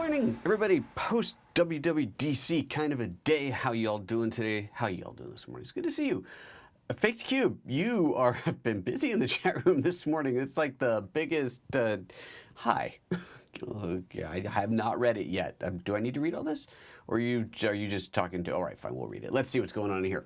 morning, everybody. Post WWDC kind of a day. How y'all doing today? How y'all doing this morning? It's good to see you. Faked Cube, you have been busy in the chat room this morning. It's like the biggest hi. Yeah, I have not read it yet. Do I need to read all this? Or are you just talking to, all right, fine, we'll read it. Let's see what's going on in here.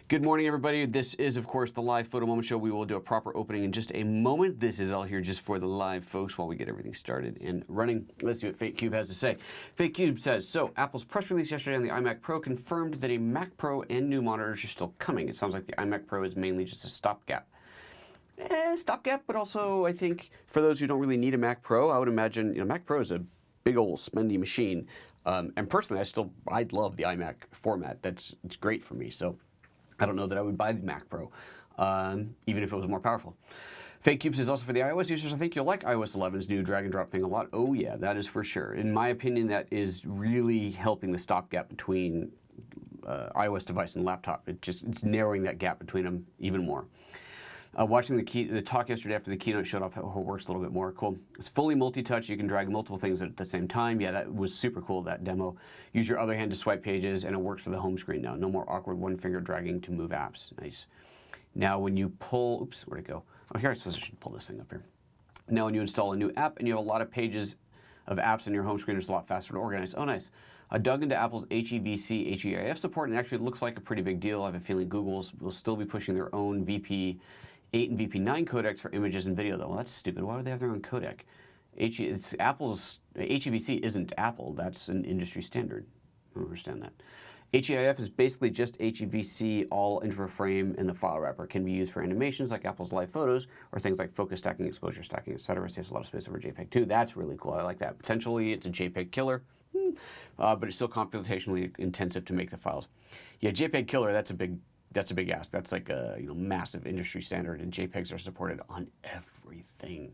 Good morning, everybody. This is, of course, the live photo moment show. We will do a proper opening in just a moment. This is all here just for the live folks while we get everything started and running. Let's see what Fake Cube has to say. Fake Cube says, so Apple's press release yesterday on the iMac Pro confirmed that a Mac Pro and new monitors are still coming. It sounds like the iMac Pro is mainly just a stopgap. Stopgap, but also I think for those who don't really need a Mac Pro, I would imagine, Mac Pro is a big old spendy machine. And personally, I love the iMac format. It's great for me. So I don't know that I would buy the Mac Pro, even if it was more powerful. Fake Cube says also for the iOS users, I think you'll like iOS 11's new drag and drop thing a lot. Oh yeah, that is for sure. In my opinion, that is really helping the stopgap between iOS device and laptop. It's narrowing that gap between them even more. Watching the talk yesterday after the keynote showed off how it works a little bit more. Cool. It's fully multi-touch. You can drag multiple things at the same time. Yeah, that was super cool, that demo. Use your other hand to swipe pages, and it works for the home screen now. No more awkward one-finger dragging to move apps. Nice. Now, when you pull... Oops, where'd it go? Oh, here I suppose I should pull this thing up here. Now, when you install a new app and you have a lot of pages of apps on your home screen, it's a lot faster to organize. Oh, nice. I dug into Apple's HEVC, HEIF support, and actually it looks like a pretty big deal. I have a feeling Google's will still be pushing their own VP8 and VP9 codecs for images and video, though. Well, that's stupid. Why would they have their own codec? It's Apple's HEVC isn't Apple. That's an industry standard. I don't understand that. HEIF is basically just HEVC, all infraframe in the file wrapper. It can be used for animations like Apple's live photos or things like focus stacking, exposure stacking, etc. Saves a lot of space over JPEG too. That's really cool. I like that. Potentially, it's a JPEG killer, but it's still computationally intensive to make the files. Yeah, JPEG killer. That's a big ask. That's like a massive industry standard, and JPEGs are supported on everything.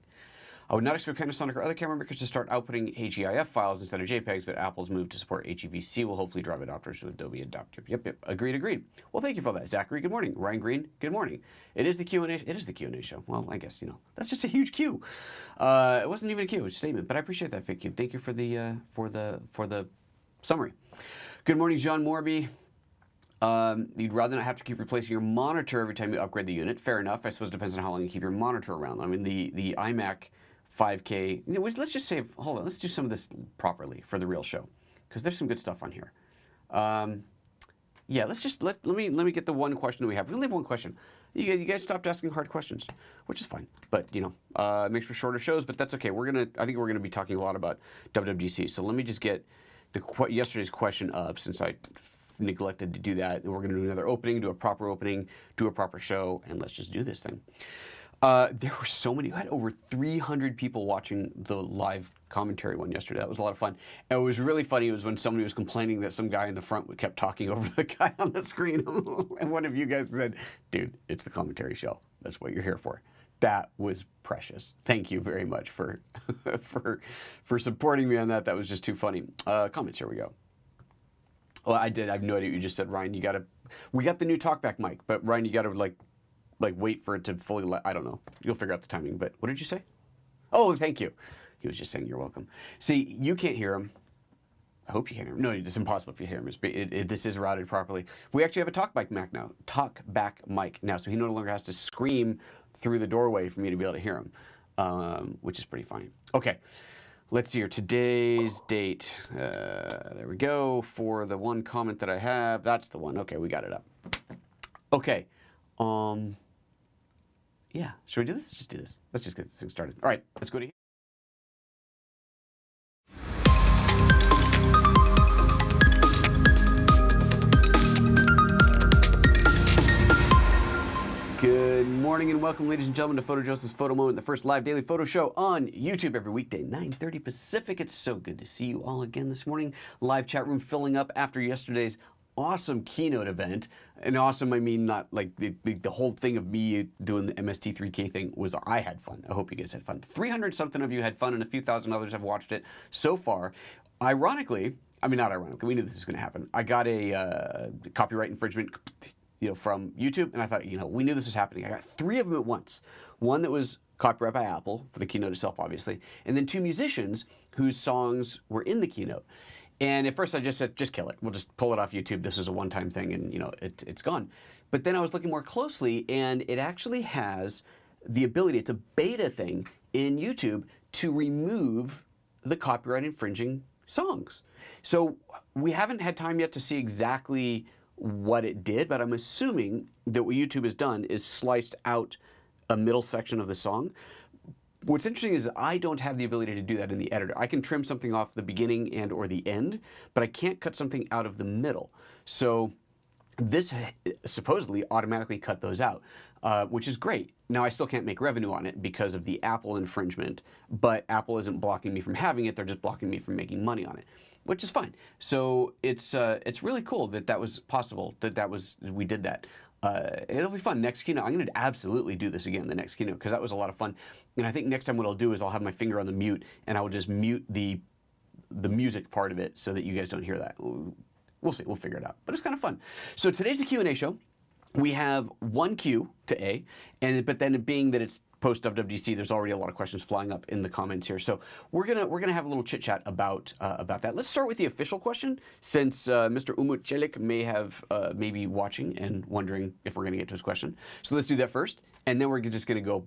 I would not expect Panasonic or other camera makers to start outputting HEIF files instead of JPEGs, but Apple's move to support HEVC will hopefully drive adopters to Adobe Adapter. Yep. Agreed. Well, thank you for that, Zachary. Good morning. Ryan Green. Good morning. It is the Q&A. It is the Q&A show. Well, I guess that's just a huge Q. It wasn't even a Q. It's a statement, but I appreciate that, Fake Q. Thank you for the summary. Good morning, John Morby. You'd rather not have to keep replacing your monitor every time you upgrade the unit. Fair enough. I suppose it depends on how long you keep your monitor around. I mean, the iMac 5K, let's just say, hold on, let's do some of this properly for the real show, because there's some good stuff on here. Yeah, let me get the one question that we have. We only have one question. You guys stopped asking hard questions, which is fine. But it makes for shorter shows, but that's okay. I think we're gonna be talking a lot about WWDC. So let me just get yesterday's question up, since I neglected to do that. We're gonna do another opening, do a proper show, and let's just do this thing. There were so many. I had over 300 people watching the live commentary one yesterday. That was a lot of fun. And what was really funny was when somebody was complaining that some guy in the front kept talking over the guy on the screen. And one of you guys said, dude, it's the commentary show. That's what you're here for. That was precious. Thank you very much for supporting me on that. That was just too funny. Comments, here we go. Well, I did. I have no idea what you just said, Ryan. We got the new TalkBack mic, but Ryan, you got to like wait for it to fully I don't know. You'll figure out the timing, but what did you say? Oh, thank you. He was just saying you're welcome. See, you can't hear him. I hope you can't hear him. No, it's impossible if you hear him. This is routed properly. We actually have a TalkBack mic now, so he no longer has to scream through the doorway for me to be able to hear him, which is pretty funny. Okay, let's see here. Today's date. There we go. For the one comment that I have, that's the one. Okay, we got it up. Okay. Yeah, should we do this? Just do this. Let's just get this thing started. All right, let's go to here. Good morning and welcome, ladies and gentlemen, to PhotoJoseph's Photo Moment, the first live daily photo show on YouTube every weekday, 9:30 Pacific. It's so good to see you all again this morning. Live chat room filling up after yesterday's awesome keynote event. And awesome, I mean, not like the whole thing of me doing the MST3K thing was, I had fun. I hope you guys had fun. 300 something of you had fun, and a few thousand others have watched it so far. Ironically, I mean, not ironically, we knew this was going to happen. I got a copyright infringement from YouTube, and I thought, we knew this was happening. I got 3 of them at once. One that was copyright by Apple for the keynote itself, obviously, and then 2 musicians whose songs were in the keynote. And at first I just said, just kill it. We'll just pull it off YouTube. This is a one-time thing, and it's gone. But then I was looking more closely, and it actually has the ability, it's a beta thing in YouTube, to remove the copyright infringing songs. So we haven't had time yet to see exactly what it did, but I'm assuming that what YouTube has done is sliced out a middle section of the song. What's interesting is that I don't have the ability to do that in the editor. I can trim something off the beginning and or the end, but I can't cut something out of the middle. So this supposedly automatically cut those out, which is great. Now I still can't make revenue on it because of the Apple infringement, but Apple isn't blocking me from having it, they're just blocking me from making money on it, which is fine. So it's really cool that was possible, we did that. It'll be fun. Next keynote, I'm going to absolutely do this again the next keynote because that was a lot of fun. And I think next time what I'll do is I'll have my finger on the mute and I will just mute the music part of it so that you guys don't hear that. We'll see. We'll figure it out. But it's kind of fun. So today's the Q&A show. We have 1 Q to A, but then being that it's post WWDC, there's already a lot of questions flying up in the comments here. So we're gonna have a little chit chat about that. Let's start with the official question, since Mr. Umut Çelik may be watching and wondering if we're gonna get to his question. So let's do that first, and then we're just gonna go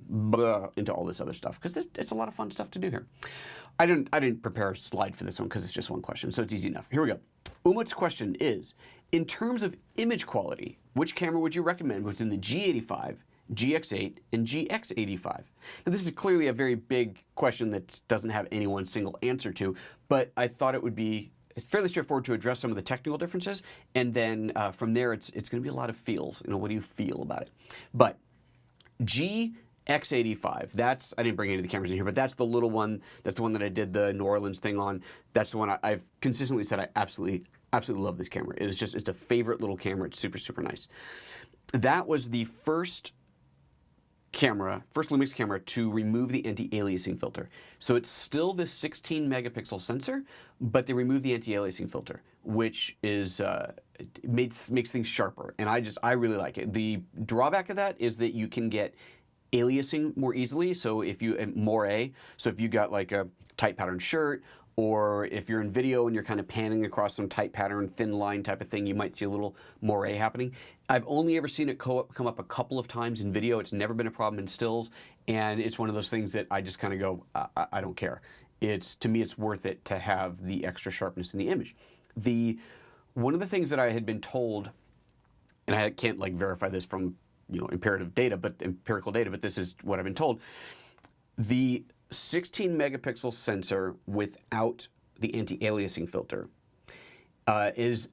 into all this other stuff because it's a lot of fun stuff to do here. I didn't prepare a slide for this one because it's just one question, so it's easy enough. Here we go. Umut's question is, in terms of image quality, which camera would you recommend within the G85, GX8, and GX85? Now this is clearly a very big question that doesn't have any one single answer to, but I thought it would be fairly straightforward to address some of the technical differences, and then from there it's going to be a lot of feels. What do you feel about it? But GX85, I didn't bring any of the cameras in here, but that's the little one. That's the one that I did the New Orleans thing on. That's the one I've consistently said I absolutely love this camera. It's a favorite little camera. It's super, super nice. That was the first Lumix camera to remove the anti-aliasing filter. So it's still the 16 megapixel sensor, but they removed the anti-aliasing filter, which is makes things sharper. And I really like it. The drawback of that is that you can get aliasing more easily. So if you so if you got like a tight pattern shirt, or if you're in video and you're kind of panning across some tight pattern, thin line type of thing, you might see a little moire happening. I've only ever seen it come up a couple of times in video. It's never been a problem in stills, and it's one of those things that I just kind of go, I don't care. To me, it's worth it to have the extra sharpness in the image. One of the things that I had been told, and I can't verify this from empirical data, but this is what I've been told. The 16 megapixel sensor without the anti-aliasing filter is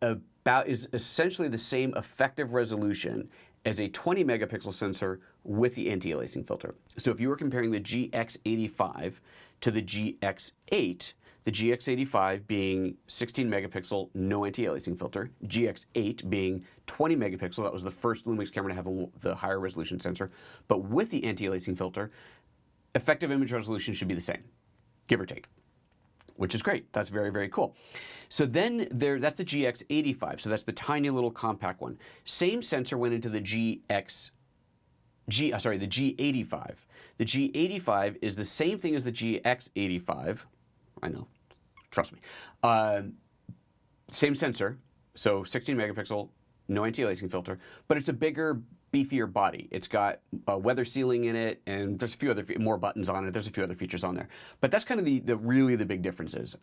essentially the same effective resolution as a 20 megapixel sensor with the anti-aliasing filter. So if you were comparing the GX85 to the GX8, the GX85 being 16 megapixel, no anti-aliasing filter, GX8 being 20 megapixel, that was the first Lumix camera to have the higher resolution sensor, but with the anti-aliasing filter, effective image resolution should be the same, give or take, which is great. That's very, very cool. So then that's the GX85. So that's the tiny little compact one. Same sensor went into the G85. The G85 is the same thing as the GX85. I know, trust me. Same sensor, so 16 megapixel, no anti-aliasing filter, but it's a bigger, beefier body. It's got weather sealing in it, and there's a few other more buttons on it. There's a few other features on there, but that's kind of really the big differences.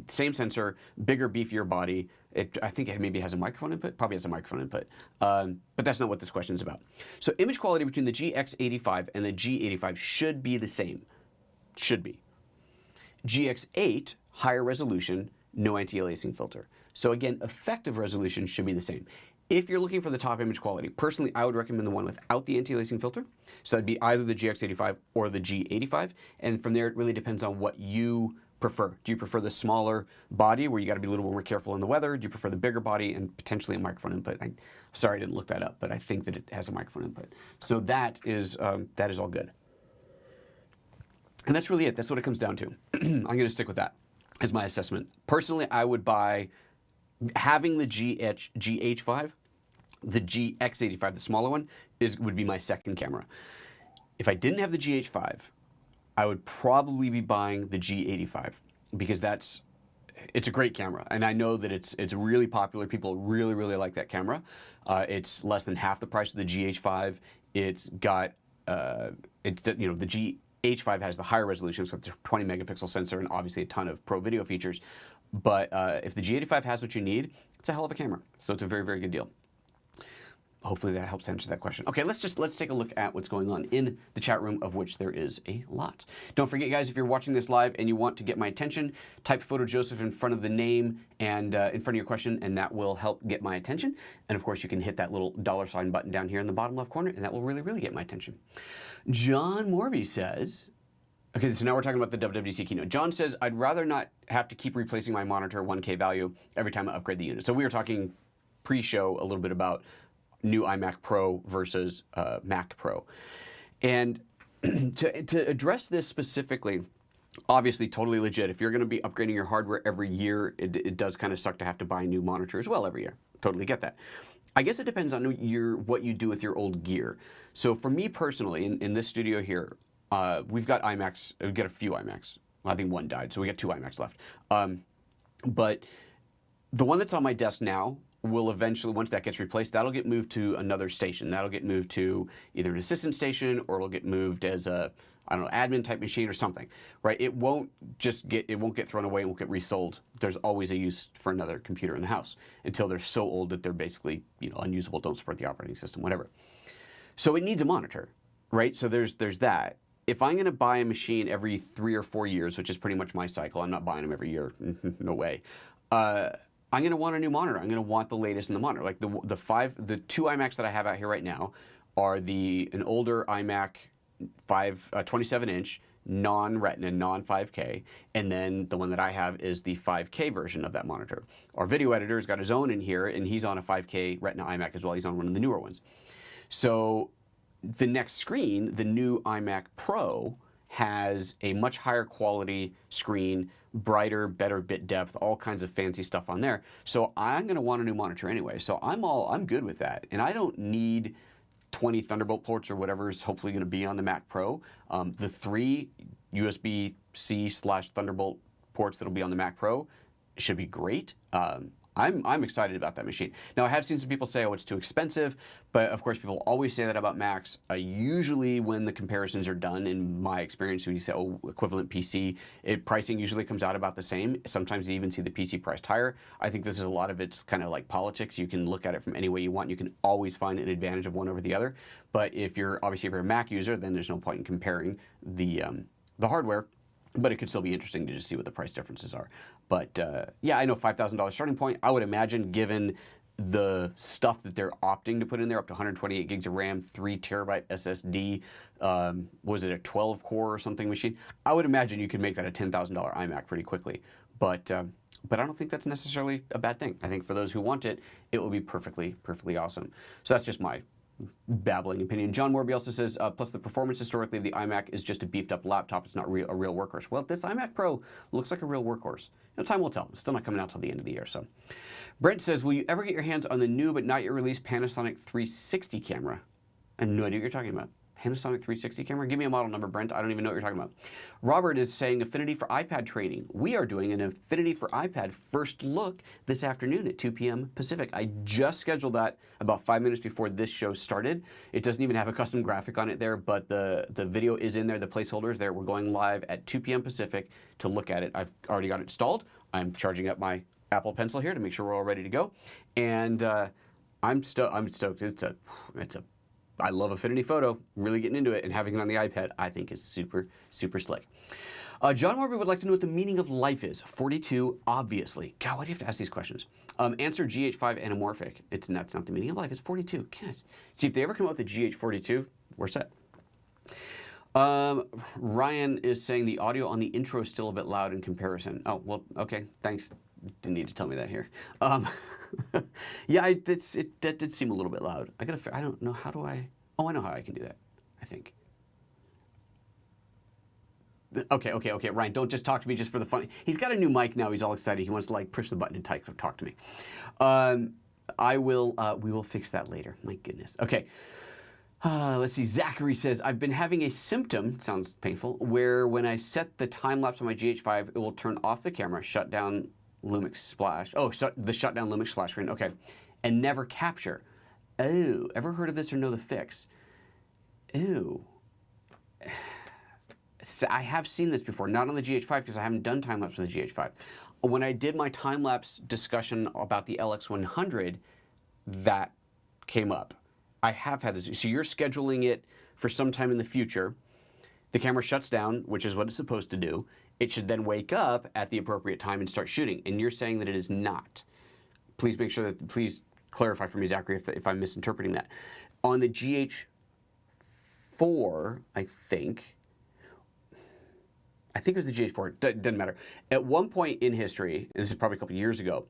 Same sensor, bigger, beefier body. I think it maybe has a microphone input. Probably has a microphone input, but that's not what this question is about. So image quality between the GX85 and the G85 should be the same. Should be. GX8, higher resolution, no anti-aliasing filter. So again, effective resolution should be the same. If you're looking for the top image quality, personally, I would recommend the one without the anti-aliasing filter. So that'd be either the GX85 or the G85. And from there, it really depends on what you prefer. Do you prefer the smaller body where you got to be a little more careful in the weather? Do you prefer the bigger body and potentially a microphone input? Sorry, I didn't look that up, but I think that it has a microphone input. So that is all good. And that's really it. That's what it comes down to. I'm going to stick with that as my assessment. Personally, I would buy, having the GH5 the GX85, the smaller one, would be my second camera. If I didn't have the GH5, I would probably be buying the G85 because it's a great camera, and I know that it's really popular. People really, really like that camera. It's less than half the price of the GH5. It's got the GH5 has the higher resolution, so it's a 20 megapixel sensor and obviously a ton of pro video features. But if the G85 has what you need, it's a hell of a camera. So it's a very, very good deal. Hopefully that helps answer that question. Okay, let's take a look at what's going on in the chat room, of which there is a lot. Don't forget, guys, if you're watching this live and you want to get my attention, type PhotoJoseph in front of the name and in front of your question, and that will help get my attention. And of course, you can hit that little $ button down here in the bottom left corner, and that will really, really get my attention. John Morby says, okay, so now we're talking about the WWDC keynote. John says, I'd rather not have to keep replacing my monitor 1K value every time I upgrade the unit. So we were talking pre-show a little bit about new iMac Pro versus Mac Pro. And to address this specifically, obviously totally legit. If you're going to be upgrading your hardware every year, it does kind of suck to have to buy a new monitor as well every year. Totally get that. I guess it depends on what you do with your old gear. So for me personally, in this studio here, we've got iMacs. We've got a few iMacs. Well, I think one died, so we got 2 iMacs left. But the one that's on my desk now will eventually, once that gets replaced, that'll get moved to another station. That'll get moved to either an assistant station, or it'll get moved as a, I don't know, admin type machine or something, right? It won't get thrown away and won't get resold. There's always a use for another computer in the house until they're so old that they're basically, unusable, don't support the operating system, whatever. So it needs a monitor, right? So there's that. If I'm going to buy a machine every 3 or 4 years, which is pretty much my cycle, I'm not buying them every year, no way. I'm going to want a new monitor. I'm going to want the latest in the monitor. Like the 2 iMacs that I have out here right now are an older iMac 27-inch, non-Retina, non-5K, and then the one that I have is the 5K version of that monitor. Our video editor's got his own in here, and he's on a 5K Retina iMac as well. He's on one of the newer ones. So the next screen, the new iMac Pro, has a much higher quality screen, brighter, better bit depth, all kinds of fancy stuff on there. So I'm going to want a new monitor anyway. So I'm good with that. And I don't need 20 Thunderbolt ports or whatever is hopefully going to be on the Mac Pro. The 3 USB-C/Thunderbolt ports that'll be on the Mac Pro should be great. I'm excited about that machine. Now, I have seen some people say, oh, it's too expensive, but of course, people always say that about Macs. Usually when the comparisons are done, in my experience, when you say, oh, equivalent PC, pricing usually comes out about the same. Sometimes you even see the PC priced higher. I think this is a lot of it's kind of like politics. You can look at it from any way you want. You can always find an advantage of one over the other. But if you're a Mac user, then there's no point in comparing the hardware. But it could still be interesting to just see what the price differences are. But yeah, I know $5,000 starting point. I would imagine, given the stuff that they're opting to put in there, up to 128 gigs of RAM, 3 terabyte SSD, was it a 12 core or something machine? I would imagine you could make that a $10,000 iMac pretty quickly. But I don't think that's necessarily a bad thing. I think for those who want it, it will be perfectly awesome. So that's just my babbling opinion. John Morby also says, plus the performance historically of the iMac is just a beefed up laptop. It's not a real workhorse. Well, this iMac Pro looks like a real workhorse. Time will tell. It's still not coming out till the end of the year. So, Brent says, will you ever get your hands on the new but not yet released Panasonic 360 camera? I have no idea what you're talking about. Panasonic 360 camera? Give me a model number, Brent. I don't even know what you're talking about. Robert is saying Affinity for iPad training. We are doing an Affinity for iPad first look this afternoon at 2 p.m. Pacific. I just scheduled that about 5 minutes before this show started. It doesn't even have a custom graphic on it there, but the video is in there. The placeholder is there. We're going live at 2 p.m. Pacific to look at it. I've already got it installed. I'm charging up my Apple Pencil here to make sure we're all ready to go. And I'm stoked. I love Affinity Photo, really getting into it, and having it on the iPad, I think is super slick. John Morby would like to know what the meaning of life is. 42, obviously. God, why do you have to ask these questions? Answer GH5 anamorphic. That's not the meaning of life. It's 42. God. See, if they ever come out with a GH42, we're set. Ryan is saying the audio on the intro is still a bit loud in comparison. Oh, well, okay, thanks. Didn't need to tell me that here. Yeah, that did seem a little bit loud. I don't know, how do I? Oh, I know how I can do that, I think. Okay, Ryan, don't just talk to me just for the fun. He's got a new mic now. He's all excited. He wants to push the button and talk to me. We will fix that later. My goodness. Okay. Let's see. Zachary says, I've been having a symptom, sounds painful, where when I set the time lapse on my GH5, it will turn off the camera, shut down Lumix Splash. Oh, the shutdown Lumix Splash screen. Okay. And never capture. Oh, ever heard of this or know the fix? Ew. So I have seen this before, not on the GH5 because I haven't done time-lapse with the GH5. When I did my time-lapse discussion about the LX100, that came up. I have had this. So you're scheduling it for some time in the future. The camera shuts down, which is what it's supposed to do. It should then wake up at the appropriate time and start shooting. And you're saying that it is not. Please make sure that, please clarify for me, Zachary, if I'm misinterpreting that. On the GH4, I think it was the GH4, doesn't matter. At one point in history, and this is probably a couple years ago,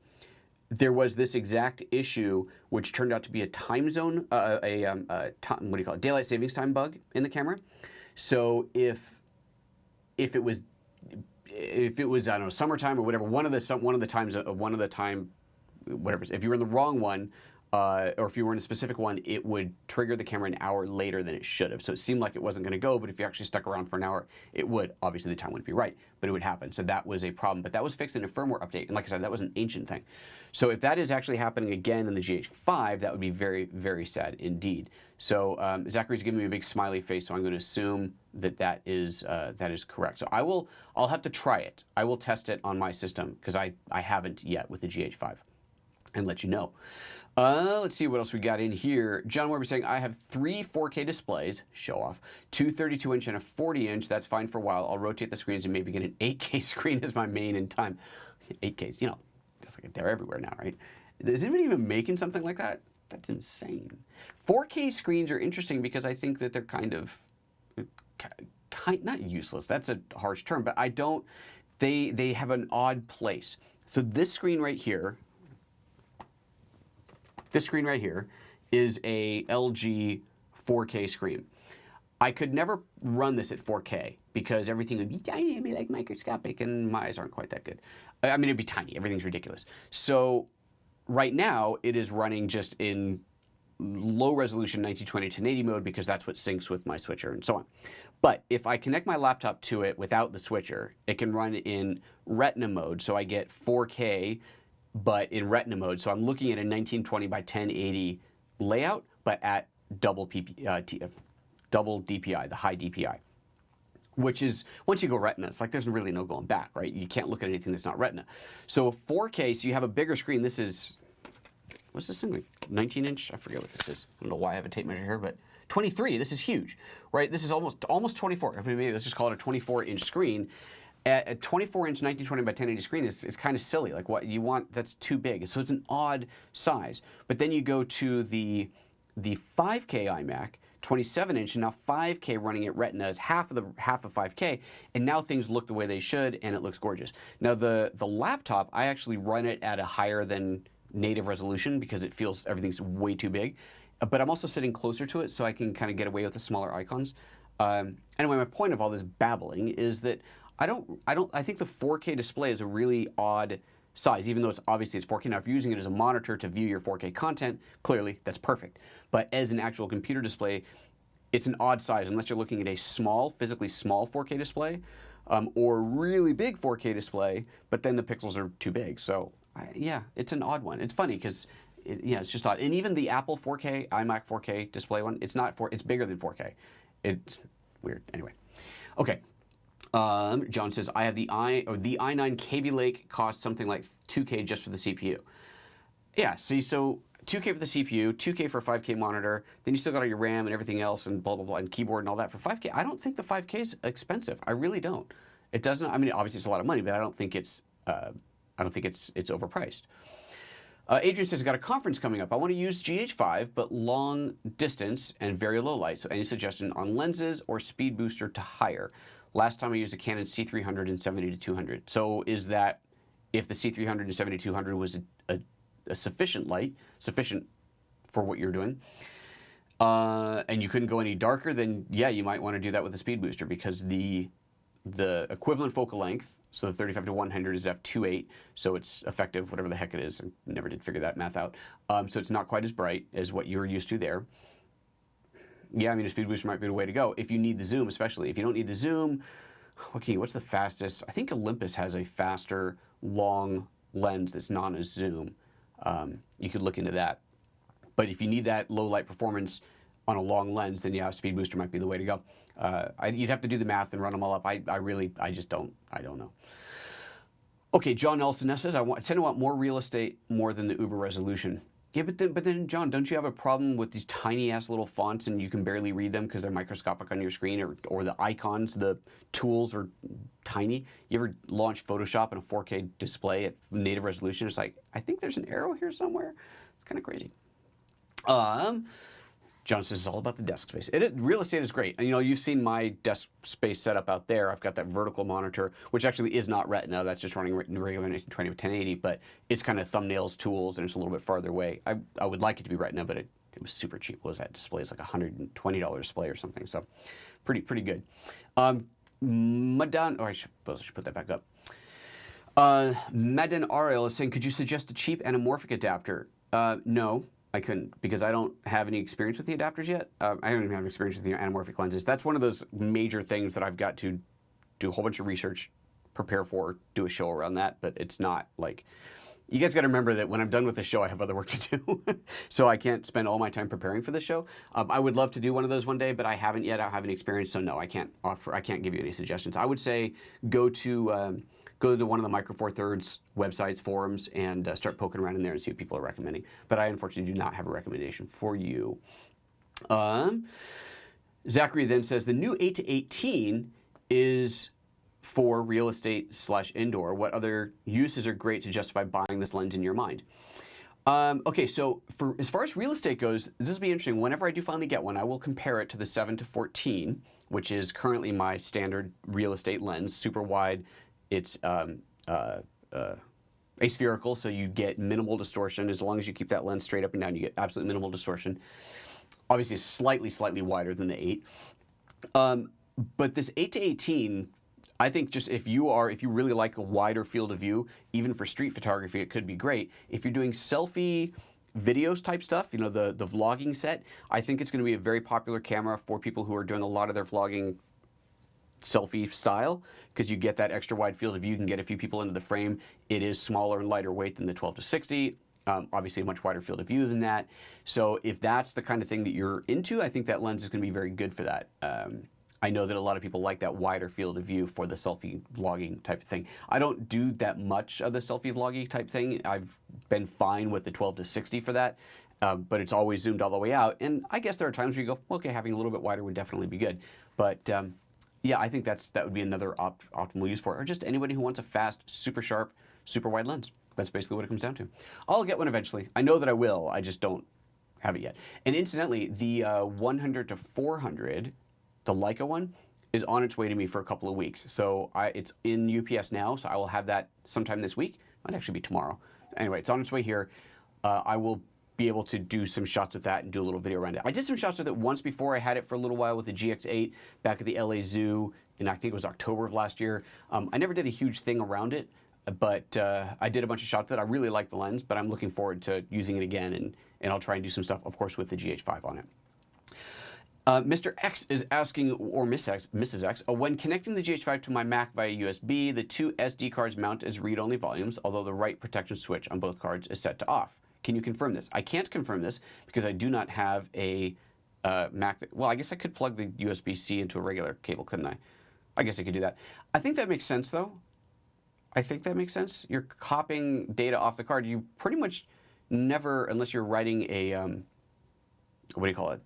there was this exact issue, which turned out to be a time zone, what do you call it, daylight savings time bug in the camera. So if it was I don't know, summertime or whatever, one of the time, whatever, if you were in the wrong one, or if you were in a specific one, it would trigger the camera an hour later than it should have. So it seemed like it wasn't going to go, but if you actually stuck around for an hour, it would. Obviously, the time wouldn't be right, but it would happen. So that was a problem. But that was fixed in a firmware update. And like I said, that was an ancient thing. So if that is actually happening again in the GH5, that would be very, very sad indeed. So Zachary's giving me a big smiley face, so I'm going to assume that that is correct. So I'll have to try it. I will test it on my system because I haven't yet with the GH5 and let you know. Let's see what else we got in here. John Warby saying, I have 3 4K displays, show off, 2 32-inch and a 40-inch. That's fine for a while. I'll rotate the screens and maybe get an 8K screen as my main in time. 8Ks, you know, they're everywhere now, right? Is anybody even making something like that? That's insane. 4K screens are interesting because I think that they're kind of, not useless, that's a harsh term, but they have an odd place. So this screen right here, is a LG 4K screen. I could never run this at 4K because everything would be tiny, it'd be like microscopic, and my eyes aren't quite that good. I mean, it'd be tiny, everything's ridiculous. So right now, it is running just in low resolution 1920 to 1080 mode because that's what syncs with my switcher and so on. But if I connect my laptop to it without the switcher, it can run in Retina mode, so I get 4K, but in Retina mode. So I'm looking at a 1920 by 1080 layout, but at double DPI, the high DPI. Which is, once you go Retina, it's like there's really no going back, right? You can't look at anything that's not Retina. So 4K, so you have a bigger screen. This is, what's this thing, like 19-inch? I forget what this is. I don't know why I have a tape measure here, but 23, this is huge, right? This is almost 24. I mean, maybe let's just call it a 24-inch screen. A 24-inch 1920 by 1080 screen is kind of silly. Like, what you want, that's too big. So it's an odd size. But then you go to the 5K iMac, 27-inch, and now 5K running at Retina is half of 5K, and now things look the way they should, and it looks gorgeous. Now the laptop, I actually run it at a higher than native resolution because it feels everything's way too big. But I'm also sitting closer to it, so I can kind of get away with the smaller icons. Anyway, my point of all this babbling is that I think the 4K display is a really odd size, even though it's 4K. Now, if you're using it as a monitor to view your 4K content, clearly that's perfect. But as an actual computer display, it's an odd size unless you're looking at a small, physically small 4K display, or really big 4K display, but then the pixels are too big. So yeah, it's an odd one. It's funny because it's just odd. And even the Apple 4K, iMac 4K display one, it's bigger than 4K. It's weird. Anyway, okay. John says, I have the i9 Kaby Lake costs something like 2K just for the CPU. Yeah, see, so 2K for the CPU, 2K for a 5K monitor, then you still got all your RAM and everything else and blah, blah, blah, and keyboard and all that for 5K. I don't think the 5K is expensive. I really don't. It doesn't, I mean, obviously it's a lot of money, but I don't think it's overpriced. Adrian says, I've got a conference coming up. I want to use GH5, but long distance and very low light. So any suggestion on lenses or speed booster to higher? Last time I used a Canon C300 in 70-200. So is that if the C300 in 70-200 was a sufficient light, sufficient for what you're doing, and you couldn't go any darker, then yeah, you might want to do that with a speed booster because the the equivalent focal length, so the 35 to 100 is f2.8, so it's effective, whatever the heck it is. I never did figure that math out. So it's not quite as bright as what you're used to there. Yeah, I mean, a speed booster might be the way to go if you need the zoom, especially. If you don't need the zoom, okay, what's the fastest? I think Olympus has a faster long lens that's not a zoom. You could look into that. But if you need that low light performance on a long lens, then yeah, a speed booster might be the way to go. You'd have to do the math and run them all up. I just don't know. Okay, John Nelson says, I tend to want more real estate more than the uber resolution. Yeah, but then, John, don't you have a problem with these tiny-ass little fonts and you can barely read them because they're microscopic on your screen, or the icons, the tools are tiny? You ever launch Photoshop on a 4K display at native resolution? It's like, I think there's an arrow here somewhere. It's kind of crazy. John says it's all about the desk space. Real estate is great. And, you know, you've seen my desk space setup out there. I've got that vertical monitor, which actually is not Retina. That's just running regular 1920 with 1080, but it's kind of thumbnails, tools, and it's a little bit farther away. I would like it to be Retina, but it was super cheap. What was that display? It's like a $120 display or something. So pretty good. Madan, I should put that back up. Madan Ariel is saying, could you suggest a cheap anamorphic adapter? No. I couldn't, because I don't have any experience with the adapters yet. I don't even have experience with the anamorphic lenses. That's one of those major things that I've got to do a whole bunch of research, prepare for, do a show around that, but it's not like, you guys got to remember that when I'm done with the show, I have other work to do. So I can't spend all my time preparing for the show. I would love to do one of those one day, but I haven't yet. I don't have any experience, so no, I can't give you any suggestions. I would say go to one of the Micro Four Thirds websites, forums, and start poking around in there and see what people are recommending. But I unfortunately do not have a recommendation for you. Zachary then says, the new 8 to 18 is for real estate / indoor. What other uses are great to justify buying this lens in your mind? Okay, so as far as real estate goes, this will be interesting. Whenever I do finally get one, I will compare it to the 7 to 14, which is currently my standard real estate lens, super wide. It's aspherical, so you get minimal distortion. As long as you keep that lens straight up and down, you get absolutely minimal distortion. Obviously, it's slightly wider than the 8. But this 8 to 18, I think just if you really like a wider field of view, even for street photography, it could be great. If you're doing selfie videos type stuff, you know, the vlogging set, I think it's going to be a very popular camera for people who are doing a lot of their vlogging selfie style, because you get that extra wide field of view. You can get a few people into the frame. It is smaller and lighter weight than the 12 to 60. Obviously a much wider field of view than that. So if that's the kind of thing that you're into, I think that lens is going to be very good for that. I know that a lot of people like that wider field of view for the selfie vlogging type of thing. I don't do that much of the selfie vlogging type thing. I've been fine with the 12 to 60 for that, but it's always zoomed all the way out. And I guess there are times where you go, well, okay, having a little bit wider would definitely be good. But yeah, I think that would be another optimal use for it, or just anybody who wants a fast, super sharp, super wide lens. That's basically what it comes down to. I'll get one eventually. I know that I will. I just don't have it yet. And incidentally, the 100 to 400, the Leica one, is on its way to me for a couple of weeks. So it's in UPS now, so I will have that sometime this week. Might actually be tomorrow. Anyway, it's on its way here. I will be able to do some shots with that and do a little video around it. I did some shots with it once before. I had it for a little while with the GX8 back at the LA Zoo, and I think it was October of last year. I never did a huge thing around it, but I did a bunch of shots with it. I really like the lens, but I'm looking forward to using it again, and I'll try and do some stuff, of course, with the GH5 on it. Mr. X is asking, or Mrs. X, when connecting the GH5 to my Mac via USB, the two SD cards mount as read-only volumes, although the write protection switch on both cards is set to off. Can you confirm this? I can't confirm this because I do not have a Mac. Well, I guess I could plug the USB-C into a regular cable, couldn't I? I guess I could do that. I think that makes sense, though. I think that makes sense. You're copying data off the card. You pretty much never, unless you're writing a, what do you call it?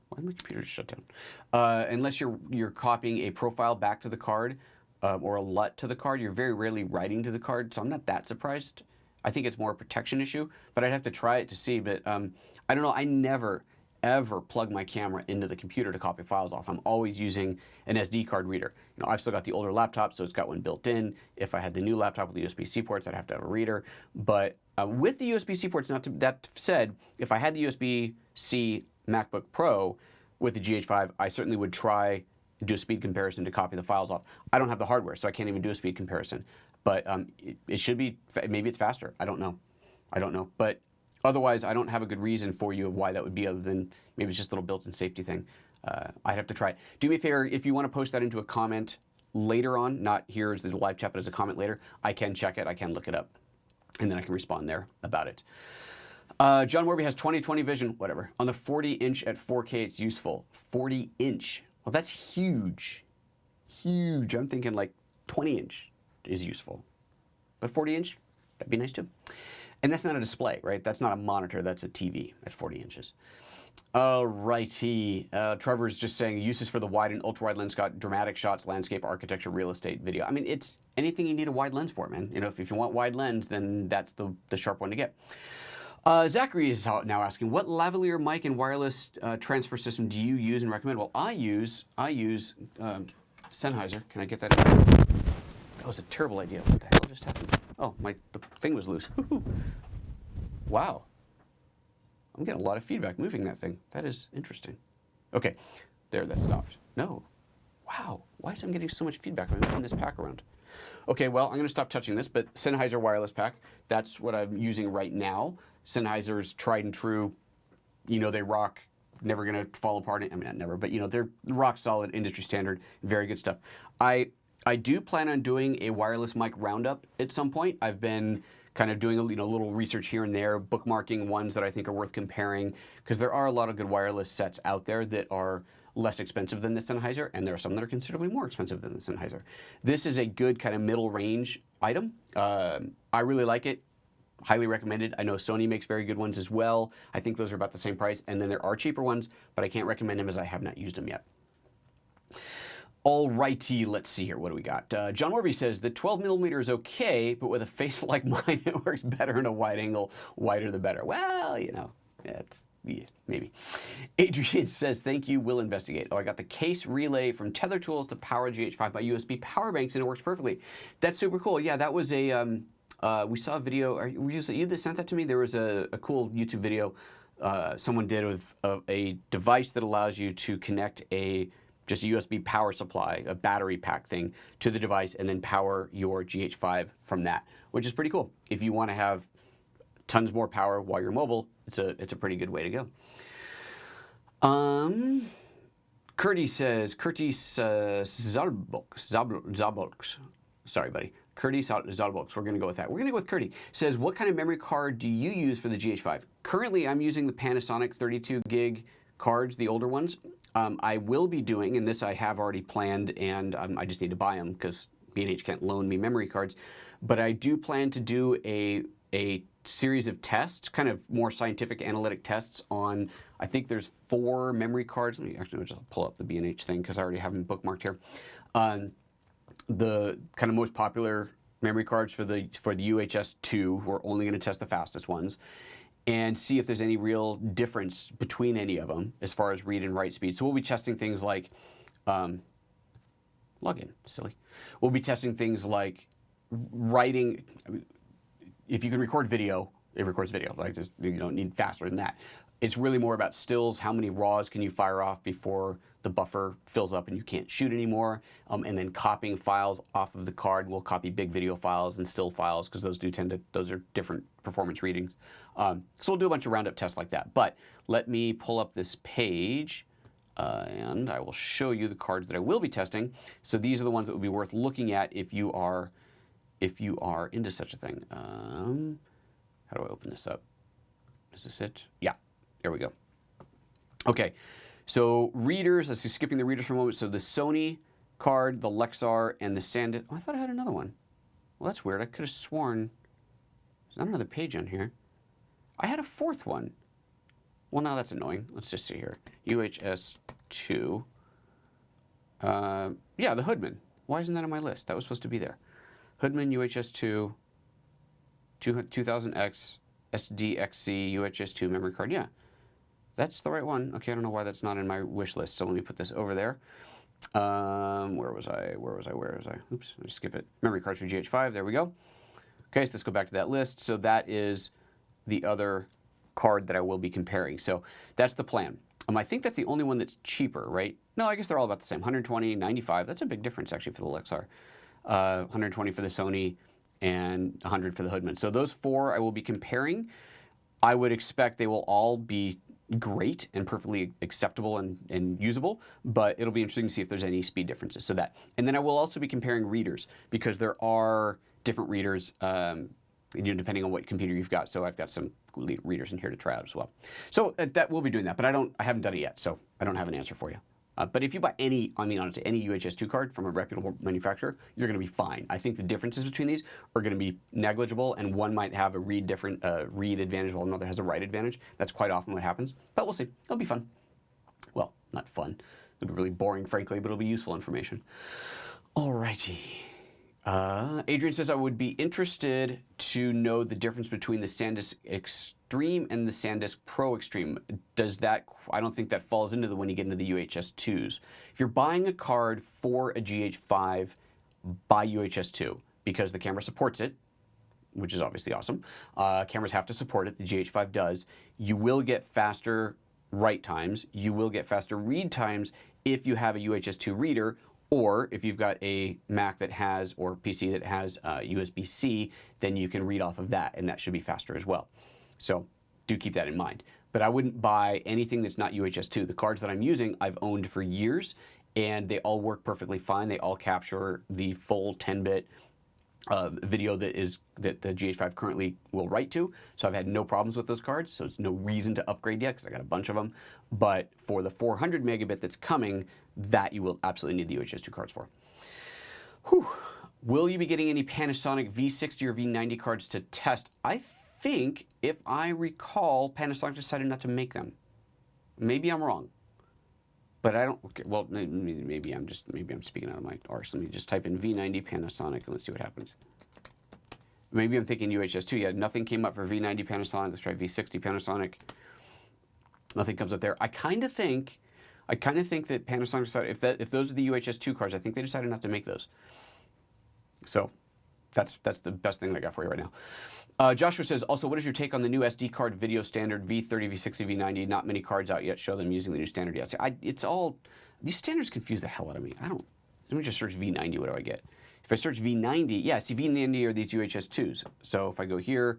Why did my computer just shut down? Unless you're copying a profile back to the card or a LUT to the card, you're very rarely writing to the card, so I'm not that surprised. I think it's more a protection issue, but I'd have to try it to see. But I don't know. I never, ever plug my camera into the computer to copy files off. I'm always using an SD card reader. You know, I've still got the older laptop, so it's got one built in. If I had the new laptop with the USB-C ports, I'd have to have a reader. But with the USB-C ports, that said, if I had the USB-C MacBook Pro with the GH5, I certainly would try do a speed comparison to copy the files off. I don't have the hardware, so I can't even do a speed comparison. But it should be, maybe it's faster. I don't know. I don't know. But otherwise, I don't have a good reason for you of why that would be, other than maybe it's just a little built-in safety thing. I'd have to try it. Do me a favor, if you want to post that into a comment later on, not here as the live chat, but as a comment later, I can check it, I can look it up, and then I can respond there about it. John Warby has 20/20 vision, whatever. On the 40-inch at 4K, it's useful. 40-inch. Well, that's huge. Huge. I'm thinking like 20-inch is useful. But 40-inch, that'd be nice too. And that's not a display, right? That's not a monitor, that's a TV at 40 inches. Alrighty. Trevor's just saying uses for the wide and ultra-wide lens, got dramatic shots, landscape, architecture, real estate, video. I mean, it's anything you need a wide lens for, man. You know, if you want wide lens, then that's the sharp one to get. Zachary is now asking, what lavalier mic and wireless transfer system do you use and recommend? Well, I use Sennheiser. Can I get that in? That was a terrible idea. What the hell just happened? Oh, the thing was loose. Wow. I'm getting a lot of feedback moving that thing. That is interesting. Okay, there, that stopped. No. Wow, why is I'm getting so much feedback when I'm moving this pack around? Okay, well, I'm going to stop touching this, but Sennheiser wireless pack, that's what I'm using right now. Sennheiser's tried and true. You know, they rock, never going to fall apart. I mean, not never, but, you know, they're rock solid, industry standard, very good stuff. I do plan on doing a wireless mic roundup at some point. I've been kind of doing a little research here and there, bookmarking ones that I think are worth comparing, because there are a lot of good wireless sets out there that are less expensive than the Sennheiser, and there are some that are considerably more expensive than the Sennheiser. This is a good kind of middle range item. I really like it. Highly recommended. I know Sony makes very good ones as well. I think those are about the same price, and then there are cheaper ones, but I can't recommend them as I have not used them yet. Alrighty, let's see here. What do we got? John Warby says the 12mm is okay, but with a face like mine, it works better in a wide angle. Wider the better. Well, you know, yeah, maybe. Adrian says, thank you, we'll investigate. Oh, I got the case relay from Tether Tools to power GH5 by USB power banks, and it works perfectly. That's super cool. Yeah, that was a, we saw a video. You that sent that to me? There was a cool YouTube video someone did with a device that allows you to connect just a USB power supply, a battery pack thing, to the device and then power your GH5 from that, which is pretty cool. If you want to have tons more power while you're mobile, it's a pretty good way to go. Curtis Zabolks. Sorry, buddy. Curtis Zabolks. We're going to go with that. We're going to go with Curtis. Says, what kind of memory card do you use for the GH5? Currently, I'm using the Panasonic 32 gig cards, the older ones. I will be doing, and this I have already planned, and I just need to buy them because B&H can't loan me memory cards. But I do plan to do a series of tests, kind of more scientific analytic tests on, I think there's 4 memory cards. Let me actually just pull up the B&H thing because I already have them bookmarked here. The kind of most popular memory cards for the UHS-2, we're only going to test the fastest ones, and see if there's any real difference between any of them as far as read and write speed. So we'll be testing things like, login, silly. We'll be testing things like writing. If you can record video, it records video. Like, you don't need faster than that. It's really more about stills. How many RAWs can you fire off before the buffer fills up and you can't shoot anymore? And then copying files off of the card. We'll copy big video files and still files because those are different performance readings. So we'll do a bunch of roundup tests like that. But let me pull up this page and I will show you the cards that I will be testing. So these are the ones that would be worth looking at if you are into such a thing. How do I open this up? Is this it? Yeah, there we go. Okay, so readers, let's see, skipping the readers for a moment. So the Sony card, the Lexar, and the SanDisk. Oh, I thought I had another one. Well, that's weird. I could have sworn there's not another page on here. I had a 4th one. Well, now that's annoying. Let's just see here. UHS-2. Yeah, the Hoodman. Why isn't that on my list? That was supposed to be there. Hoodman UHS-2, 2000X, SDXC, UHS-2 memory card. Yeah, that's the right one. Okay, I don't know why that's not in my wish list, so let me put this over there. Where was I? Oops, let me skip it. Memory cards for GH5, there we go. Okay, so let's go back to that list. So that is the other card that I will be comparing. So that's the plan. I think that's the only one that's cheaper, right? No, I guess they're all about the same. 120, 95. That's a big difference actually for the Lexar. 120 for the Sony and 100 for the Hoodman. So those four I will be comparing. I would expect they will all be great and perfectly acceptable and usable, but it'll be interesting to see if there's any speed differences. So that. And then I will also be comparing readers because there are different readers depending on what computer you've got. So I've got some readers in here to try out as well. So that we'll be doing that, but I haven't done it yet, so I don't have an answer for you. But if you buy honestly, any UHS-2 card from a reputable manufacturer, you're going to be fine. I think the differences between these are going to be negligible, and one might have a read advantage while another has a write advantage. That's quite often what happens, but we'll see. It'll be fun. Well, not fun. It'll be really boring, frankly, but it'll be useful information. Alrighty. Adrian says, I would be interested to know the difference between the SanDisk Extreme and the SanDisk Pro Extreme. I don't think that falls into when you get into the UHS-2s. If you're buying a card for a GH5, buy UHS-2 because the camera supports it, which is obviously awesome. Cameras have to support it, the GH5 does. You will get faster write times. You will get faster read times if you have a UHS-2 reader, or if you've got a Mac that has, or PC that has USB-C, then you can read off of that, and that should be faster as well. So do keep that in mind. But I wouldn't buy anything that's not UHS-2. The cards that I'm using, I've owned for years, and they all work perfectly fine. They all capture the full 10-bit video that the GH5 currently will write to. So I've had no problems with those cards, so it's no reason to upgrade yet because I got a bunch of them. But for the 400 megabit that's coming, that you will absolutely need the UHS-2 cards for. Whew. Will you be getting any Panasonic V60 or V90 cards to test? I think, if I recall, Panasonic decided not to make them. Maybe I'm wrong. But I don't, okay, well, maybe I'm speaking out of my arse. Let me just type in V90 Panasonic and let's see what happens. Maybe I'm thinking UHS-2. Yeah, nothing came up for V90 Panasonic. Let's try V60 Panasonic. Nothing comes up there. I kind of think that Panasonic decided, if those are the UHS-2 cards, I think they decided not to make those. So that's the best thing I got for you right now. Joshua says, also, what is your take on the new SD card video standard V30, V60, V90? Not many cards out yet show them using the new standard yet. So these standards confuse the hell out of me. Let me just search V90, what do I get? If I search V90, yeah, see, V90 are these UHS-2s. So if I go here,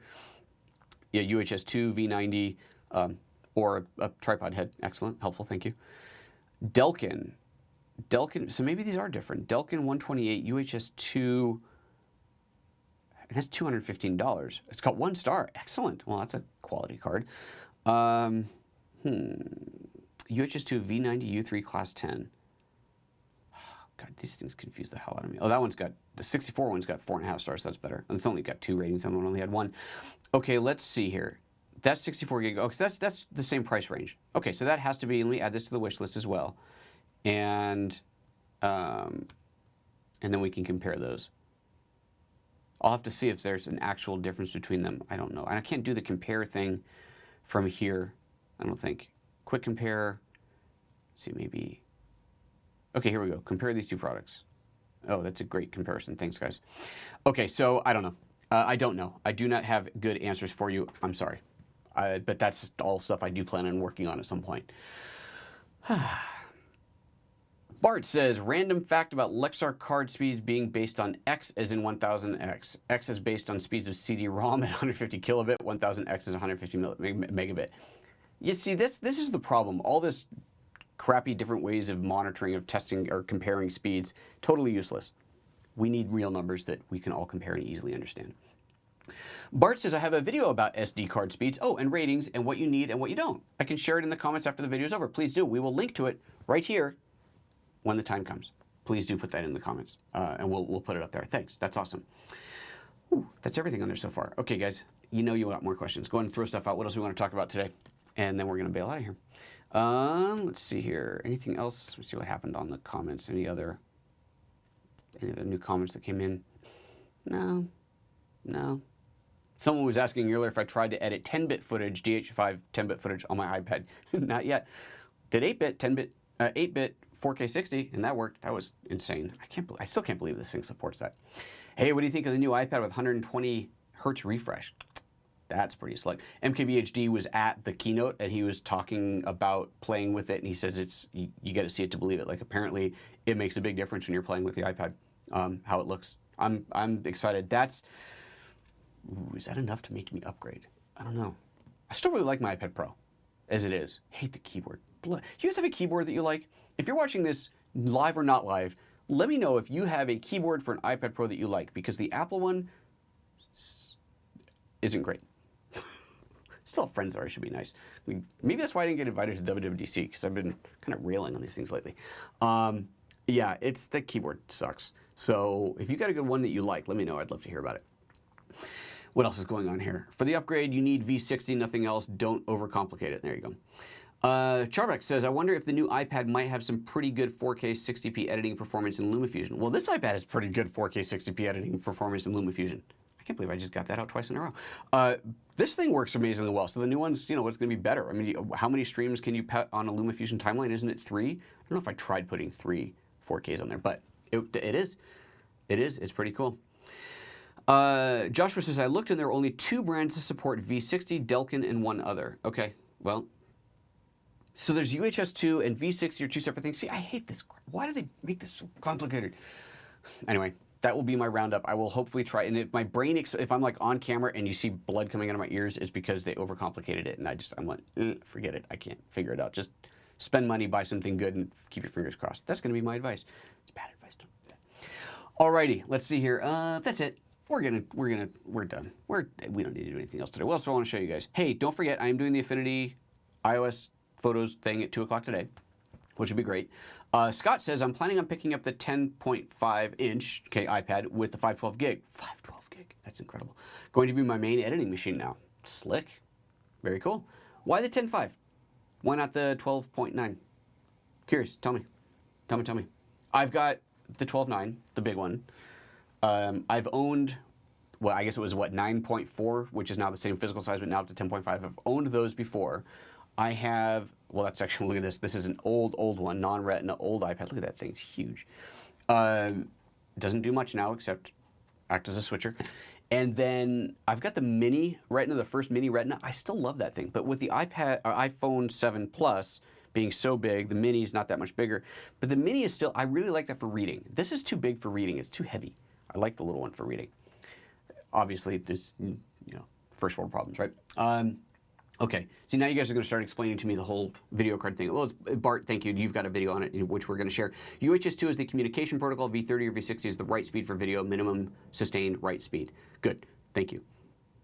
yeah, UHS-2, V90, or a tripod head. Excellent, helpful, thank you. Delkin, so maybe these are different. Delkin 128, UHS-2, and that's $215. It's got 1 star. Excellent. Well, that's a quality card. UHS-2 V90 U3 Class 10. God, these things confuse the hell out of me. Oh, that one's got, the 64 one's got 4.5 stars. That's better. And it's only got 2 ratings. The other one only had 1. Okay, let's see here. That's 64 gig. Oh, that's the same price range. Okay, so that has to be, let me add this to the wish list as well. And then we can compare those. I'll have to see if there's an actual difference between them. I don't know. And I can't do the compare thing from here, I don't think. Quick compare. Let's see, maybe. Okay, here we go. Compare these two products. Oh, that's a great comparison. Thanks, guys. Okay, so I don't know. I don't know. I do not have good answers for you. I'm sorry. But that's all stuff I do plan on working on at some point. Bart says, random fact about Lexar card speeds being based on X as in 1000X. X is based on speeds of CD-ROM at 150 kilobit, 1000X is 150 megabit. You see, this is the problem. All this crappy different ways of monitoring, of testing, or comparing speeds, totally useless. We need real numbers that we can all compare and easily understand. Bart says, I have a video about SD card speeds, and ratings, and what you need and what you don't. I can share it in the comments after the video is over. Please do. We will link to it right here when the time comes. Please do put that in the comments, and we'll put it up there. Thanks. That's awesome. Ooh, that's everything on there so far. Okay, guys, you know you got more questions. Go ahead and throw stuff out. What else do we want to talk about today? And then we're going to bail out of here. Let's see here. Anything else? Let's see what happened on the comments. Any other new comments that came in? No. Someone was asking earlier if I tried to edit 10-bit footage, GH5 10-bit footage on my iPad. Not yet. Did 8-bit, 10-bit, 8-bit 4K 60, and that worked. That was insane. I still can't believe this thing supports that. Hey, what do you think of the new iPad with 120 hertz refresh? That's pretty slick. MKBHD was at the keynote and he was talking about playing with it, and he says it's you got to see it to believe it. Like apparently it makes a big difference when you're playing with the iPad, how it looks. I'm excited. Is that enough to make me upgrade? I don't know. I still really like my iPad Pro as it is. Hate the keyboard. Do you guys have a keyboard that you like? If you're watching this live or not live, let me know if you have a keyboard for an iPad Pro that you like, because the Apple one isn't great. Still have friends there. I should be nice. I mean, maybe that's why I didn't get invited to WWDC, because I've been kind of railing on these things lately. Yeah, the keyboard sucks. So if you got a good one that you like, let me know. I'd love to hear about it. What else is going on here? For the upgrade, you need V60, nothing else. Don't overcomplicate it. There you go. Charbeck says, I wonder if the new iPad might have some pretty good 4K 60p editing performance in LumaFusion. Well, this iPad has pretty good 4K 60p editing performance in LumaFusion. I can't believe I just got that out twice in a row. This thing works amazingly well. So the new one's, it's going to be better. I mean, how many streams can you put on a LumaFusion timeline? Isn't it 3? I don't know if I tried putting 3 4Ks on there, but it is. It is. It's pretty cool. Joshua says, I looked and there are only 2 brands to support V60, Delkin, and one other. Okay, well, so there's UHS2 and V60 are 2 separate things. See, I hate this. Why do they make this so complicated? Anyway, that will be my roundup. I will hopefully try, and if my brain, if I'm like on camera and you see blood coming out of my ears, it's because they overcomplicated it, and I'm like, forget it. I can't figure it out. Just spend money, buy something good, and keep your fingers crossed. That's going to be my advice. It's bad advice. Don't do that. Alrighty, let's see here. That's it. We're done. We don't need to do anything else today. What else do I want to show you guys? Hey, don't forget, I am doing the Affinity iOS photos thing at 2 o'clock today, which would be great. Scott says, I'm planning on picking up the 10.5-inch iPad with the 512 gig. 512 gig, that's incredible. Going to be my main editing machine now. Slick. Very cool. Why the 10.5? Why not the 12.9? Curious, tell me. Tell me. I've got the 12.9, the big one. I've owned, well, I guess it was 9.4, which is now the same physical size, but now up to 10.5. I've owned those before. I have, well, that's actually, look at this. This is an old one, non-retina, old iPad. Look at that thing, it's huge. Doesn't do much now except act as a switcher. And then I've got the mini retina, the first mini retina. I still love that thing. But with the iPhone 7 Plus being so big, the mini is not that much bigger. But the mini is still, I really like that for reading. This is too big for reading. It's too heavy. I like the little one for reading. Obviously, there's, first world problems, right? Okay, see, now you guys are going to start explaining to me the whole video card thing. Well, Bart, thank you. You've got a video on it, which we're going to share. UHS2 is the communication protocol. V30 or V60 is the write speed for video, minimum sustained write speed. Good, thank you.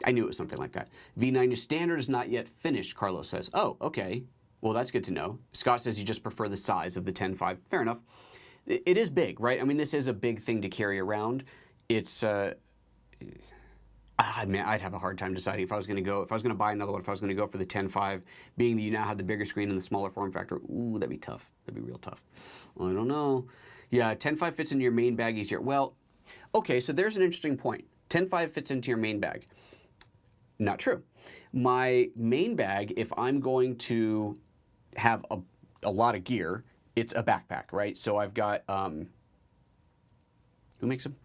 I knew it was something like that. V9 standard is not yet finished, Carlos says. Oh, okay. Well, that's good to know. Scott says you just prefer the size of the 10.5. Fair enough. It is big, right? I mean, this is a big thing to carry around. It's... man, I'd have a hard time deciding if I was going to buy another one, if I was going to go for the 10.5, being that you now have the bigger screen and the smaller form factor. Ooh, that'd be tough. That'd be real tough. I don't know. Yeah, 10.5 fits into your main bag easier. Well, okay, so there's an interesting point. 10.5 fits into your main bag. Not true. My main bag, if I'm going to have a lot of gear, it's a backpack, right? So I've got, who makes them?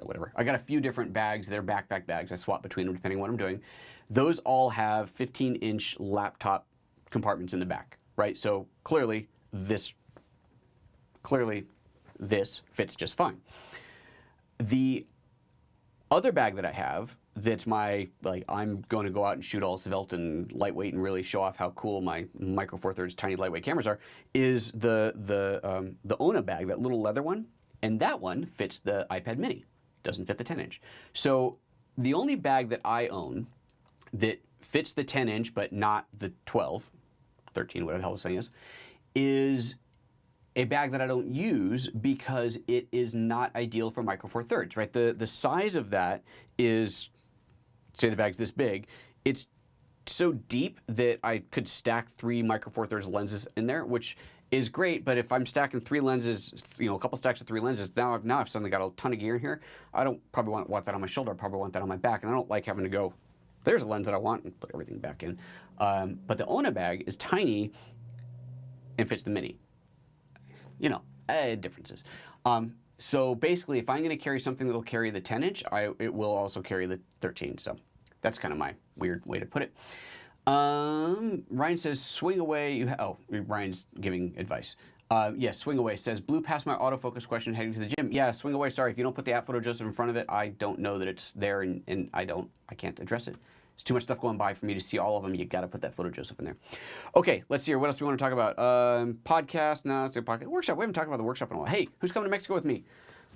Whatever. I got a few different bags. They're backpack bags. I swap between them depending on what I'm doing. Those all have 15-inch laptop compartments in the back, right? So clearly this fits just fine. The other bag that I have that's I'm going to go out and shoot all svelte and lightweight and really show off how cool my Micro Four Thirds tiny lightweight cameras are, is the Ona bag, that little leather one, and that one fits the iPad mini. Doesn't fit the 10-inch. So the only bag that I own that fits the 10-inch but not the 12, 13, whatever the hell the thing is a bag that I don't use because it is not ideal for Micro Four Thirds, right? The size of that is, say the bag's this big, it's so deep that I could stack 3 Micro Four Thirds lenses in there, which is great, but if I'm stacking 3 lenses, a couple stacks of 3 lenses, now I've suddenly got a ton of gear in here. I don't probably want that on my shoulder. I probably want that on my back, and I don't like having to go, there's a lens that I want, and put everything back in. But the Ona bag is tiny and fits the mini. Differences. So basically, if I'm going to carry something that'll carry the 10-inch, it will also carry the 13. So That's kind of my weird way to put it. Ryan says, swing away. Ryan's giving advice. Yes, swing away says, blew past my autofocus question heading to the gym. Yeah, swing away. Sorry, if you don't put the app PhotoJoseph in front of it, I don't know that it's there, and I can't address it. There's too much stuff going by for me to see all of them. You got to put that PhotoJoseph in there. Okay, let's see here. What else do we want to talk about? Podcast. No, it's a podcast. Workshop. We haven't talked about the workshop in a while. Hey, who's coming to Mexico with me?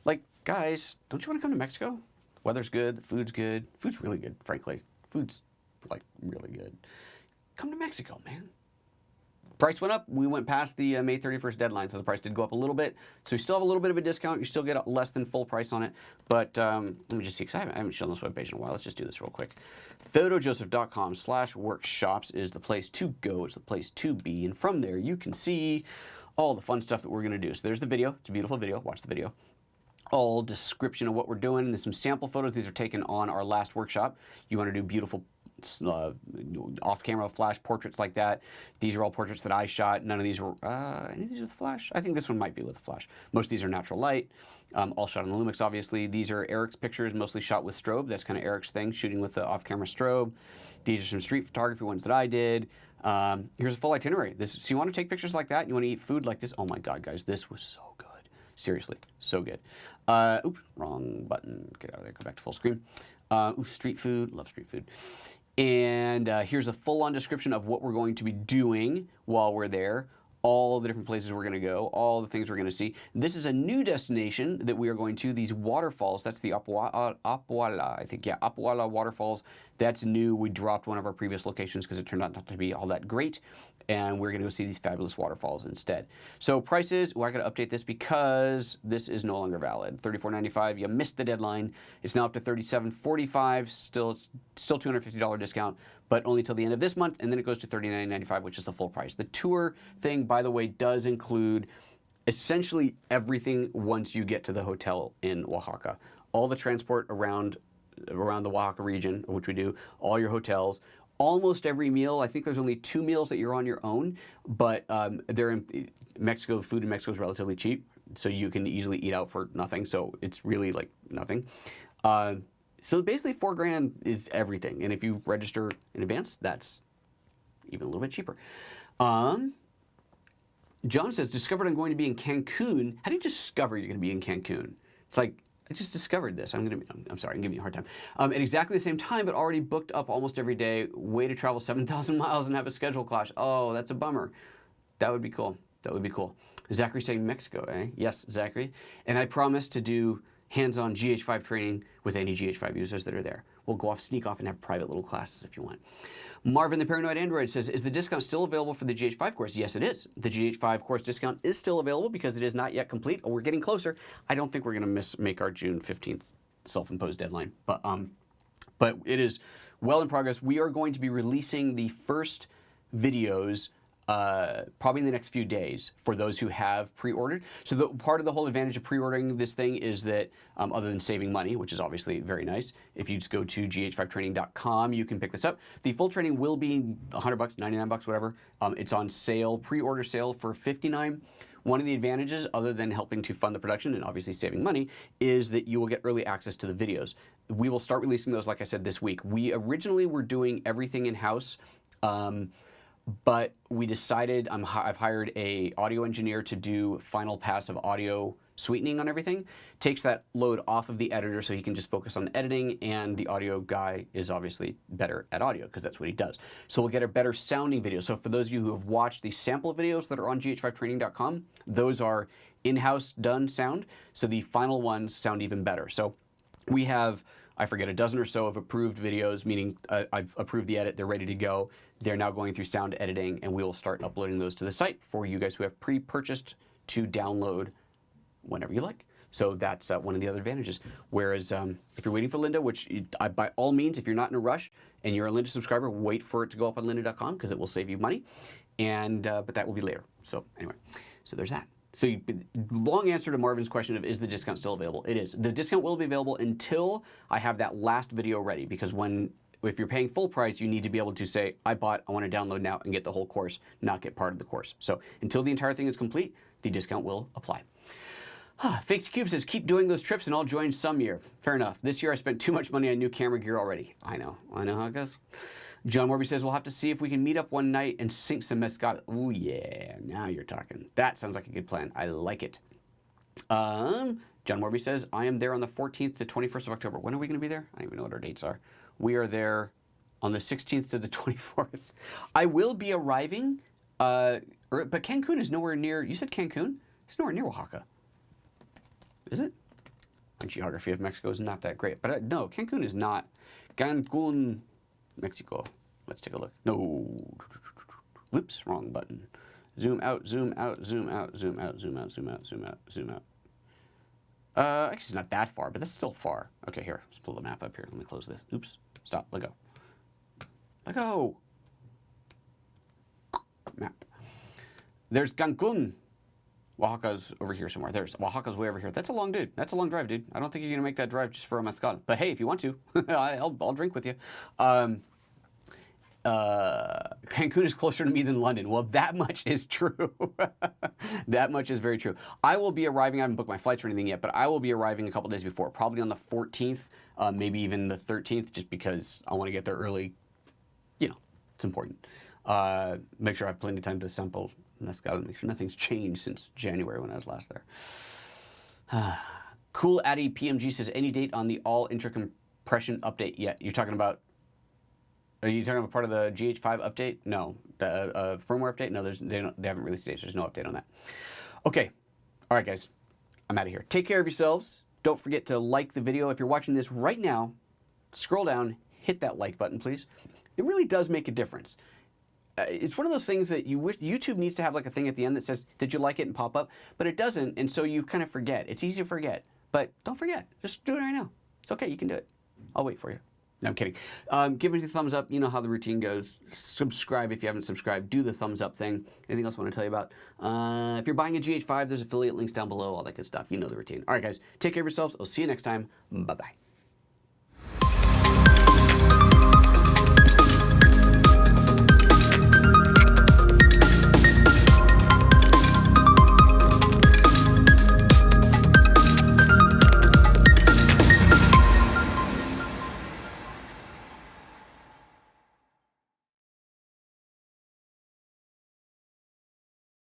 Like, guys, don't you want to come to Mexico? Weather's good. The food's good. Food's really good, frankly. Food's, like, really good. Come to Mexico, man. Price went up. We went past the May 31st deadline, so the price did go up a little bit. So you still have a little bit of a discount. You still get less than full price on it. But let me just see, because I haven't shown this webpage in a while. Let's just do this real quick. PhotoJoseph.com/workshops is the place to go. It's the place to be. And from there, you can see all the fun stuff that we're going to do. So there's the video. It's a beautiful video. Watch the video. All description of what we're doing. There's some sample photos. These are taken on our last workshop. You want to do beautiful off-camera flash portraits like that. These are all portraits that I shot. None of these were, any of these with flash? I think this one might be with a flash. Most of these are natural light, all shot on the Lumix, obviously. These are Eric's pictures, mostly shot with strobe. That's kind of Eric's thing, shooting with the off-camera strobe. These are some street photography ones that I did. Here's a full itinerary. So you want to take pictures like that? You want to eat food like this? Oh my God, guys, this was so good. Seriously, so good. Oops, wrong button. Get out of there, go back to full screen. Street food, love street food. And here's a full-on description of what we're going to be doing while we're there, all the different places we're going to go, all the things we're going to see. This is a new destination that we are going to, these waterfalls. That's the Apuala, I think. Yeah, Apuala waterfalls. That's new. We dropped one of our previous locations because it turned out not to be all that great. And we're going to go see these fabulous waterfalls instead. So prices, I got to update this because this is no longer valid. $34.95, you missed the deadline. It's now up to $37.45. It's still $250 discount, but only till the end of this month, and then it goes to $39.95, which is the full price. The tour thing, by the way, does include essentially everything once you get to the hotel in Oaxaca. All the transport around the Oaxaca region, which we do, all your hotels, almost every meal. I think there's only 2 meals that you're on your own, but they're in Mexico. Food in Mexico is relatively cheap, so you can easily eat out for nothing. So it's really like nothing. So basically $4,000 is everything. And if you register in advance, that's even a little bit cheaper. John says, discovered I'm going to be in Cancun. How do you discover you're going to be in Cancun? It's like, I just discovered this. I'm sorry, I'm giving you a hard time. At exactly the same time, but already booked up almost every day. Way to travel 7,000 miles and have a schedule clash. Oh, that's a bummer. That would be cool. That would be cool. Zachary saying Mexico, eh? Yes, Zachary. And I promise to do hands-on GH5 training with any GH5 users that are there. We'll go off, sneak off, and have private little classes if you want. Marvin the Paranoid Android says, is the discount still available for the GH5 course? Yes, it is. The GH5 course discount is still available because it is not yet complete. We're getting closer. I don't think we're going to make our June 15th self-imposed deadline, but it is well in progress. We are going to be releasing the first videos probably in the next few days for those who have pre-ordered. So part of the whole advantage of pre-ordering this thing is that other than saving money, which is obviously very nice, if you just go to gh5training.com, you can pick this up. The full training will be $100, $99, whatever. It's on sale, pre-order sale for $59. One of the advantages, other than helping to fund the production and obviously saving money, is that you will get early access to the videos. We will start releasing those, like I said, this week. We originally were doing everything in-house, but we decided, I've hired an audio engineer to do final pass of audio sweetening on everything. Takes that load off of the editor so he can just focus on editing, and the audio guy is obviously better at audio because that's what he does. So we'll get a better sounding video. So for those of you who have watched the sample videos that are on gh5training.com, those are in-house done sound, so the final ones sound even better. So we have, I forget, a dozen or so of approved videos, meaning I've approved the edit, they're ready to go. They're now going through sound editing, and we will start uploading those to the site for you guys who have pre-purchased to download whenever you like. So that's one of the other advantages. Whereas if you're waiting for Lynda, which by all means, if you're not in a rush and you're a Lynda subscriber, wait for it to go up on lynda.com because it will save you money. And but that will be later. So anyway, so there's that. So long answer to Marvin's question of is the discount still available? It is. The discount will be available until I have that last video ready, because if you're paying full price, you need to be able to say, I want to download now and get the whole course, not get part of the course. So until the entire thing is complete, the discount will apply. Faked Cube says, keep doing those trips and I'll join some year. Fair enough. This year I spent too much money on new camera gear already. I know how it goes. John Warby says, we'll have to see if we can meet up one night and sink some mezcal. Ooh, yeah, now you're talking. That sounds like a good plan. I like it. John Warby says, I am there on the 14th to 21st of October. When are we going to be there? I don't even know what our dates are. We are there on the 16th to the 24th. I will be arriving, but Cancun is nowhere near. You said Cancun? It's nowhere near Oaxaca. Is it? My geography of Mexico is not that great. But no, Cancun is not. Cancun, Mexico. Let's take a look. No. Whoops, wrong button. Zoom out, zoom out, zoom out, zoom out, zoom out, zoom out, zoom out, zoom out. Actually, it's not that far, but that's still far. Okay, here. Let's pull the map up here. Let me close this. Oops. Stop. Let go. Let go. Map. There's Cancun. Oaxaca's over here somewhere. Oaxaca's way over here. That's a long dude. That's a long drive, dude. I don't think you're gonna make that drive just for a mezcal. But hey, if you want to, I'll drink with you. Cancun is closer to me than London. Well, that much is true. That much is very true. I will be arriving. I haven't booked my flights or anything yet, but I will be arriving a couple days before, probably on the 14th, maybe even the 13th, just because I want to get there early. You know, it's important. Make sure I have plenty of time to sample mezcal, make sure nothing's changed since January when I was last there. Cool Addy PMG says, any date on the all intra-compression update yet? You're talking about, are you talking about part of the GH5 update? No. The firmware update? No, they haven't released dates. There's no update on that. Okay. All right, guys. I'm out of here. Take care of yourselves. Don't forget to like the video. If you're watching this right now, scroll down, hit that like button, please. It really does make a difference. It's one of those things that you wish YouTube needs to have like a thing at the end that says, did you like it, and pop up, but it doesn't, and so you kind of forget. It's easy to forget, but don't forget. Just do it right now. It's okay, you can do it. I'll wait for you. No, I'm kidding. Give me the thumbs up. You know how the routine goes. Subscribe if you haven't subscribed. Do the thumbs up thing. Anything else I want to tell you about? If you're buying a GH5, there's affiliate links down below, all that good stuff. You know the routine. All right, guys, take care of yourselves. I'll see you next time. Bye-bye.